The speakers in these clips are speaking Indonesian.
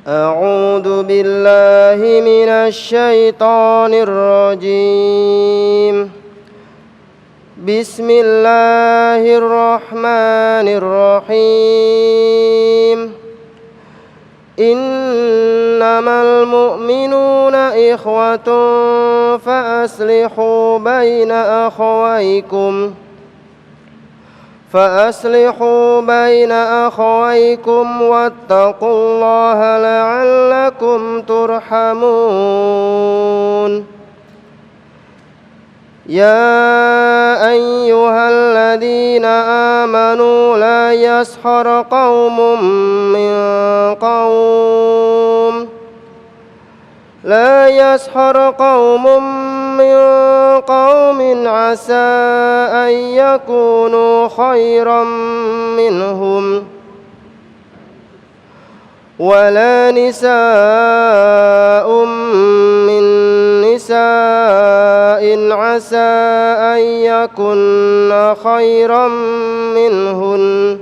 أعوذ بالله من الشيطان الرجيم بسم الله الرحمن الرحيم إنما المؤمنون إخوة فأصلحوا بين أخويكم واتقوا الله لعلكم ترحمون يا أيها الذين آمنوا لا يسخر قوم من قوم عسى أن يكونوا خيرا منهم ولا نساء من نساء عسى أن يكن خيرا منهن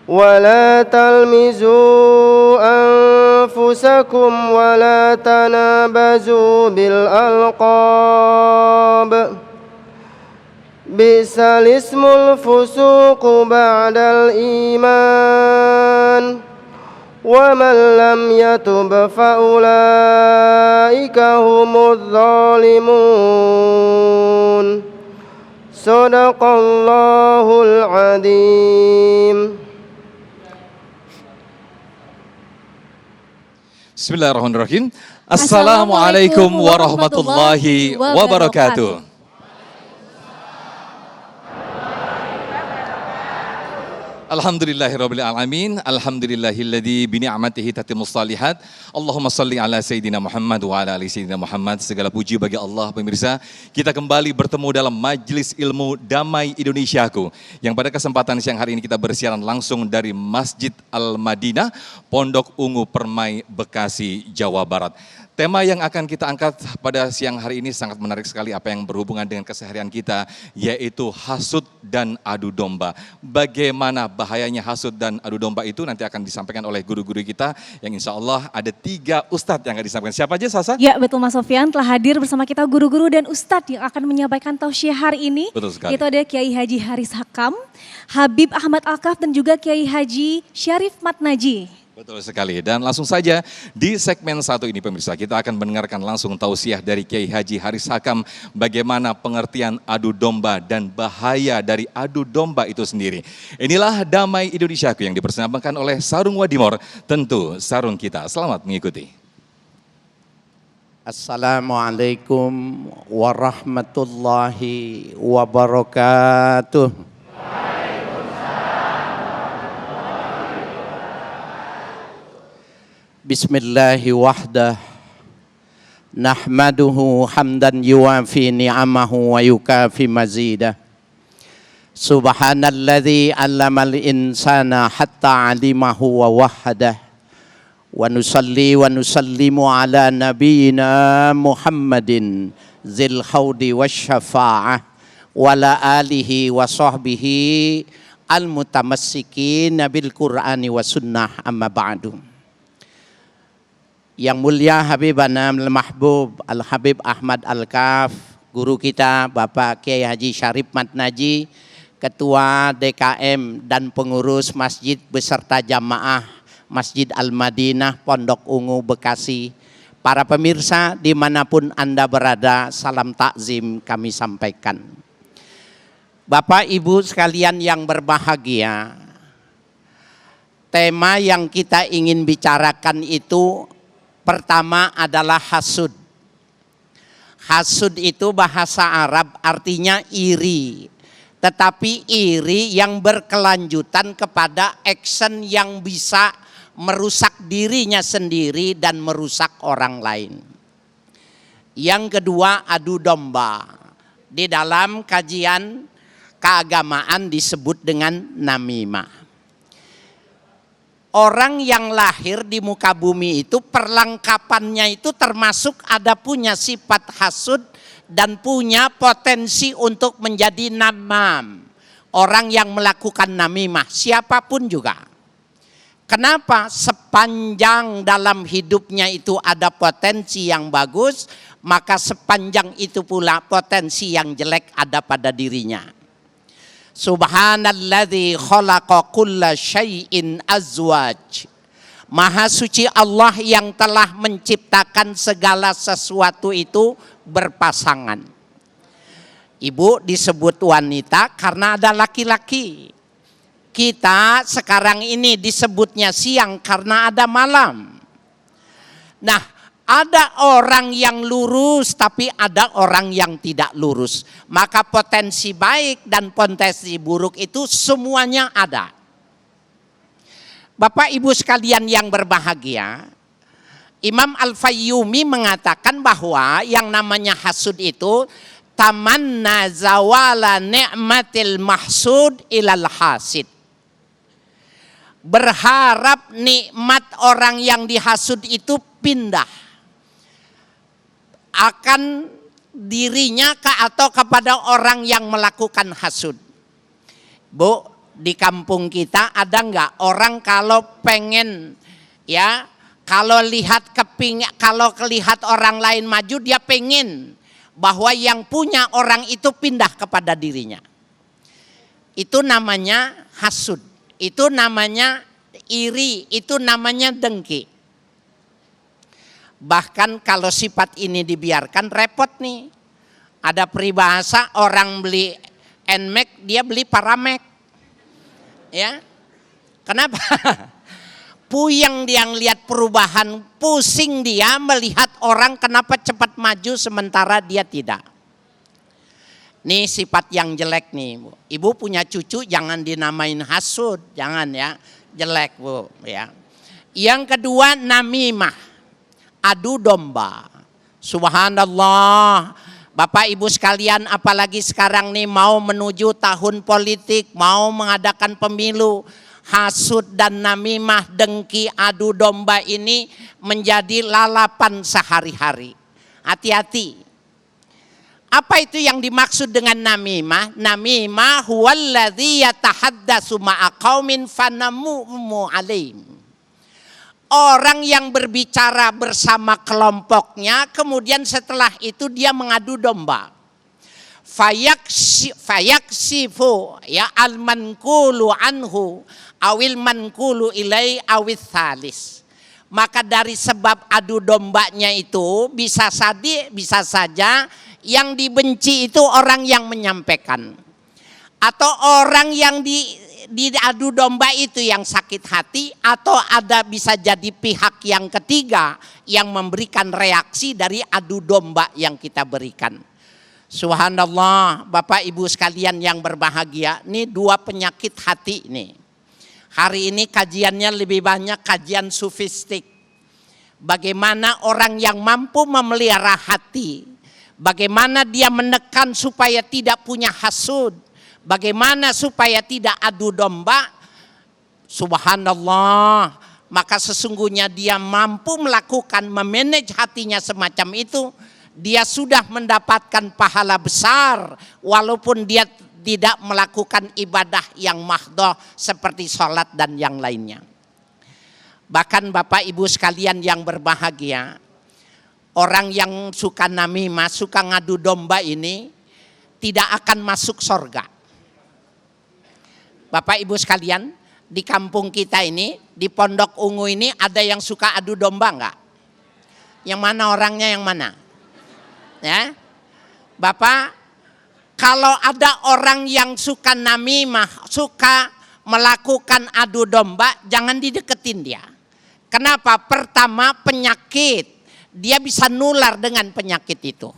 ولا تلمزوا أنفسكم ولا تنابزوا بالألقاب بئس الاسم الفسوق بعد الإيمان ومن لم يتب فأولئك هم الظالمون صدق الله العظيم. Bismillahirrahmanirrahim. Assalamualaikum warahmatullahi wabarakatuh. Alhamdulillahirabbil alamin. Alhamdulillahilladzi bi ni'matihi tatimmus shalihat. Allahumma shalli ala sayidina Muhammad wa ala ali sayidina Muhammad. Segala puji bagi Allah. Pemirsa, kita kembali bertemu dalam Majelis Ilmu Damai Indonesiaku, yang pada kesempatan siang hari ini kita bersiaran langsung dari Masjid Al-Madinah, Pondok Ungu Permai, Bekasi, Jawa Barat. Tema yang akan kita angkat pada siang hari ini sangat menarik sekali, apa yang berhubungan dengan keseharian kita, yaitu hasud dan adu domba. Bagaimana bahayanya hasud dan adu domba itu nanti akan disampaikan oleh guru-guru kita, yang insya Allah ada 3 ustadz yang akan disampaikan. Siapa aja, Sasa? Ya, betul Mas Sofyan, telah hadir bersama kita guru-guru dan ustadz yang akan menyampaikan tausiah hari ini. Betul sekali. Itu ada Kiai Haji Haris Hakam, Habib Ahmad Alkaf, dan juga Kiai Haji Syarif Matnaji. Betul sekali, dan langsung saja di segmen 1 ini pemirsa, kita akan mendengarkan langsung tausiah dari Kiai Haji Haris Hakam, bagaimana pengertian adu domba dan bahaya dari adu domba itu sendiri. Inilah Damai Indonesiaku yang dipersembahkan oleh Sarung Wadimor, tentu sarung kita. Selamat mengikuti. Assalamualaikum warahmatullahi wabarakatuh. Bismillahi wahdah, nahmaduhu hamdan yuwafi ni'amahu wa yukafi mazidah. Subhanalladzi 'allamal insana hatta 'alimahu wa wahhadah. Wa nusalli wa nusallimu ala nabiyyina Muhammadin zil haudi wasyafa'ah wa ala alihi wa sahbihi al-mutamassikin bil Qur'ani wa sunnah, amma ba'du. Yang mulia Habibana Al-Mahbub Al-Habib Ahmad Al-Kaf, guru kita Bapak Kiai Haji Syarif Matnaji, Ketua DKM dan pengurus masjid beserta jamaah Masjid Al-Madinah Pondok Ungu Bekasi. Para pemirsa dimanapun Anda berada, salam takzim kami sampaikan. Bapak Ibu sekalian yang berbahagia, tema yang kita ingin bicarakan itu pertama adalah hasud. Hasud itu bahasa Arab artinya iri. Tetapi iri yang berkelanjutan kepada action yang bisa merusak dirinya sendiri dan merusak orang lain. Yang kedua, adu domba. Di dalam kajian keagamaan disebut dengan namimah. Orang yang lahir di muka bumi itu perlengkapannya itu termasuk ada punya sifat hasud dan punya potensi untuk menjadi namam. Orang yang melakukan namimah, siapapun juga. Kenapa? Sepanjang dalam hidupnya itu ada potensi yang bagus, maka sepanjang itu pula potensi yang jelek ada pada dirinya. Subhanalladzi khalaqa kulla syai'in azwaj. Maha suci Allah yang telah menciptakan segala sesuatu itu berpasangan. Ibu disebut wanita karena ada laki-laki. Kita sekarang ini disebutnya siang karena ada malam. Nah, ada orang yang lurus tapi ada orang yang tidak lurus. Maka potensi baik dan potensi buruk itu semuanya ada. Bapak Ibu sekalian yang berbahagia, Imam Al-Fayyumi mengatakan bahwa yang namanya hasud itu tamanna zawala ni'matil mahsud ilal hasid. Berharap nikmat orang yang dihasud itu pindah akan dirinya atau kepada orang yang melakukan hasud. Bu, di kampung kita ada nggak orang kalau pengen ya, kalau lihat orang lain maju dia pengen bahwa yang punya orang itu pindah kepada dirinya. Itu namanya hasud. Itu namanya iri, itu namanya dengki. Bahkan kalau sifat ini dibiarkan repot nih. Ada peribahasa orang beli NMAX, dia beli Paramek. Ya. Kenapa? Puyeng dia ngelihat perubahan, pusing dia melihat orang kenapa cepat maju sementara dia tidak. Nih sifat yang jelek nih, Bu. Ibu punya cucu jangan dinamain hasud, jangan ya, jelek Bu ya. Yang kedua namimah, adu domba. Subhanallah, Bapak Ibu sekalian, apalagi sekarang nih mau menuju tahun politik, mau mengadakan pemilu, hasud dan namimah, dengki, adu domba ini menjadi lalapan sehari-hari. Hati-hati. Apa itu yang dimaksud dengan namimah? Namimah huwallazi yatahaddatsu ma'a qaumin fanamumu alaihim. Orang yang berbicara bersama kelompoknya, kemudian setelah itu dia mengadu domba. Fayaksifu ya al-mankulu anhu awil mankulu ilai awil thalis. Maka dari sebab adu dombanya itu bisa saja yang dibenci itu orang yang menyampaikan. Atau orang yang diadu domba itu yang sakit hati, atau ada bisa jadi pihak yang ketiga yang memberikan reaksi dari adu domba yang kita berikan. Subhanallah, Bapak Ibu sekalian yang berbahagia, ini dua penyakit hati nih. Hari ini kajiannya lebih banyak kajian sufistik. Bagaimana orang yang mampu memelihara hati, bagaimana dia menekan supaya tidak punya hasud, bagaimana supaya tidak adu domba. Subhanallah, maka sesungguhnya dia mampu melakukan memanage hatinya semacam itu, dia sudah mendapatkan pahala besar walaupun dia tidak melakukan ibadah yang mahdoh seperti sholat dan yang lainnya. Bahkan Bapak Ibu sekalian yang berbahagia, orang yang suka namimah, suka ngadu domba ini tidak akan masuk surga. Bapak Ibu sekalian, di kampung kita ini, di Pondok Ungu ini ada yang suka adu domba enggak? Yang mana orangnya yang mana? Ya, Bapak, kalau ada orang yang suka namimah, suka melakukan adu domba, jangan dideketin dia. Kenapa? Pertama penyakit, dia bisa nular dengan penyakit itu.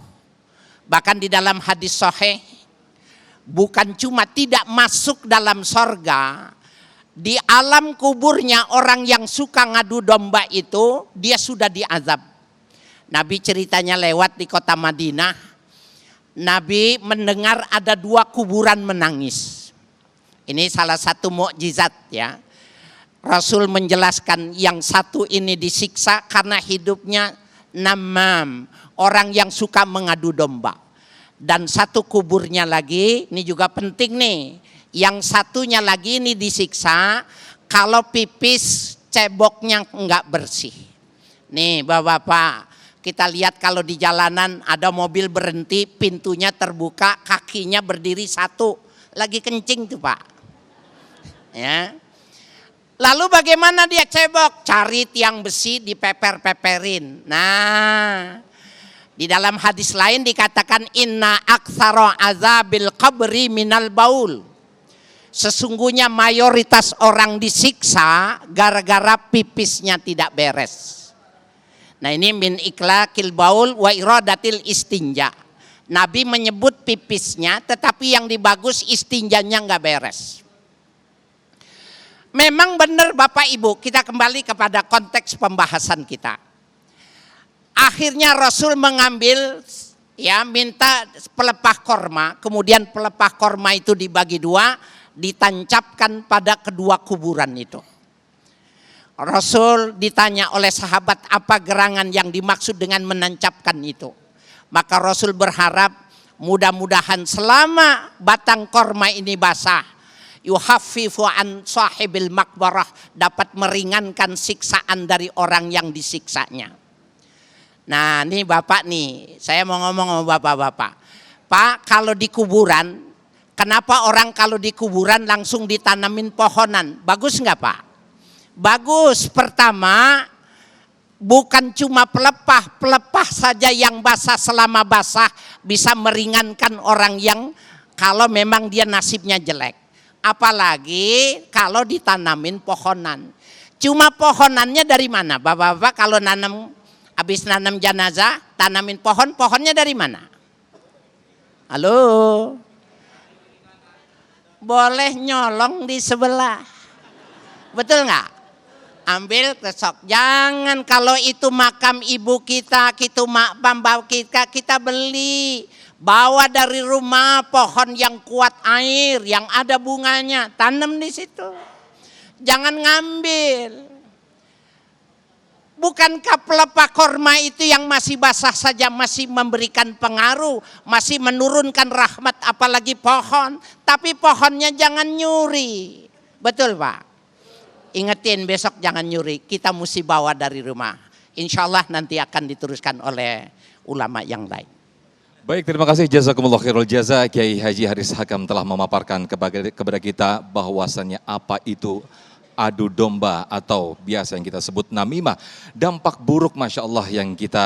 Bahkan di dalam hadis sahih, bukan cuma tidak masuk dalam sorga, di alam kuburnya orang yang suka ngadu domba itu, dia sudah diazab. Nabi ceritanya lewat di kota Madinah, Nabi mendengar ada dua kuburan menangis. Ini salah satu mukjizat ya. Rasul menjelaskan yang satu ini disiksa karena hidupnya namam, orang yang suka mengadu domba. Dan satu kuburnya lagi, ini juga penting nih, yang satunya lagi ini disiksa kalau pipis ceboknya enggak bersih. Nih bapak-bapak, kita lihat kalau di jalanan ada mobil berhenti, pintunya terbuka, kakinya berdiri satu, lagi kencing tuh Pak. Ya. Lalu bagaimana dia cebok? Cari tiang besi, dipeper-peperin. Nah, di dalam hadis lain dikatakan inna aktsara azabil qabri minal baul. Sesungguhnya mayoritas orang disiksa gara-gara pipisnya tidak beres. Nah ini min iklaqil baul wa iradatil istinja. Nabi menyebut pipisnya, tetapi yang dibagus istinjanya nggak beres. Memang benar Bapak Ibu, kita kembali kepada konteks pembahasan kita. Akhirnya Rasul mengambil, ya minta pelepah korma, kemudian pelepah korma itu dibagi dua, ditancapkan pada kedua kuburan itu. Rasul ditanya oleh sahabat apa gerangan yang dimaksud dengan menancapkan itu. Maka Rasul berharap mudah-mudahan selama batang korma ini basah, yuhaffifu an sahibil makbarah, dapat meringankan siksaan dari orang yang disiksanya. Nah ini Bapak nih, saya mau ngomong sama Bapak-bapak. Pak, kalau di kuburan, kenapa orang kalau di kuburan langsung ditanamin pohonan? Bagus nggak Pak? Bagus. Pertama, bukan cuma pelepah saja yang basah selama basah bisa meringankan orang yang kalau memang dia nasibnya jelek. Apalagi kalau ditanamin pohonan. Cuma pohonannya dari mana? Bapak-bapak kalau habis nanam jenazah, tanamin pohonnya dari mana? Halo? Boleh nyolong di sebelah. Betul nggak? Ambil kesok. Jangan kalau itu makam ibu kita, kita beli. Bawa dari rumah pohon yang kuat air, yang ada bunganya, tanam di situ. Jangan ngambil. Bukankah pelepah korma itu yang masih basah saja masih memberikan pengaruh, masih menurunkan rahmat apalagi pohon. Tapi pohonnya jangan nyuri. Betul Pak? Ingetin besok jangan nyuri, kita mesti bawa dari rumah. Insya Allah nanti akan diteruskan oleh ulama yang lain. Baik, terima kasih jazakumullah khairul jaza. Kiai Haji Haris Hakam telah memaparkan kepada kita bahwasannya apa itu adu domba atau biasa yang kita sebut namimah. Dampak buruk Masya Allah yang kita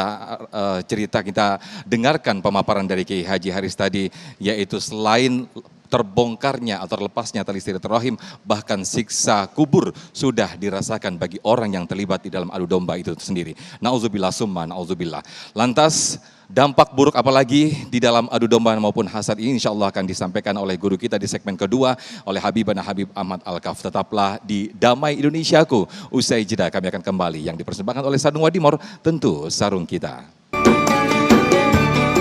kita dengarkan pemaparan dari Kiai Haji Haris tadi, yaitu selain terbongkarnya atau terlepasnya tali silaturahim, bahkan siksa kubur sudah dirasakan bagi orang yang terlibat di dalam adu domba itu sendiri. Nauzubillah summa nauzubillah. Lantas dampak buruk apalagi di dalam adu domba maupun hasad ini insya Allah akan disampaikan oleh guru kita di segmen kedua oleh Habibana Habib Ahmad Al-Kaf. Tetaplah di Damai Indonesiaku. Usai jeda kami akan kembali yang dipersembahkan oleh Sarung Wadimor, tentu sarung kita.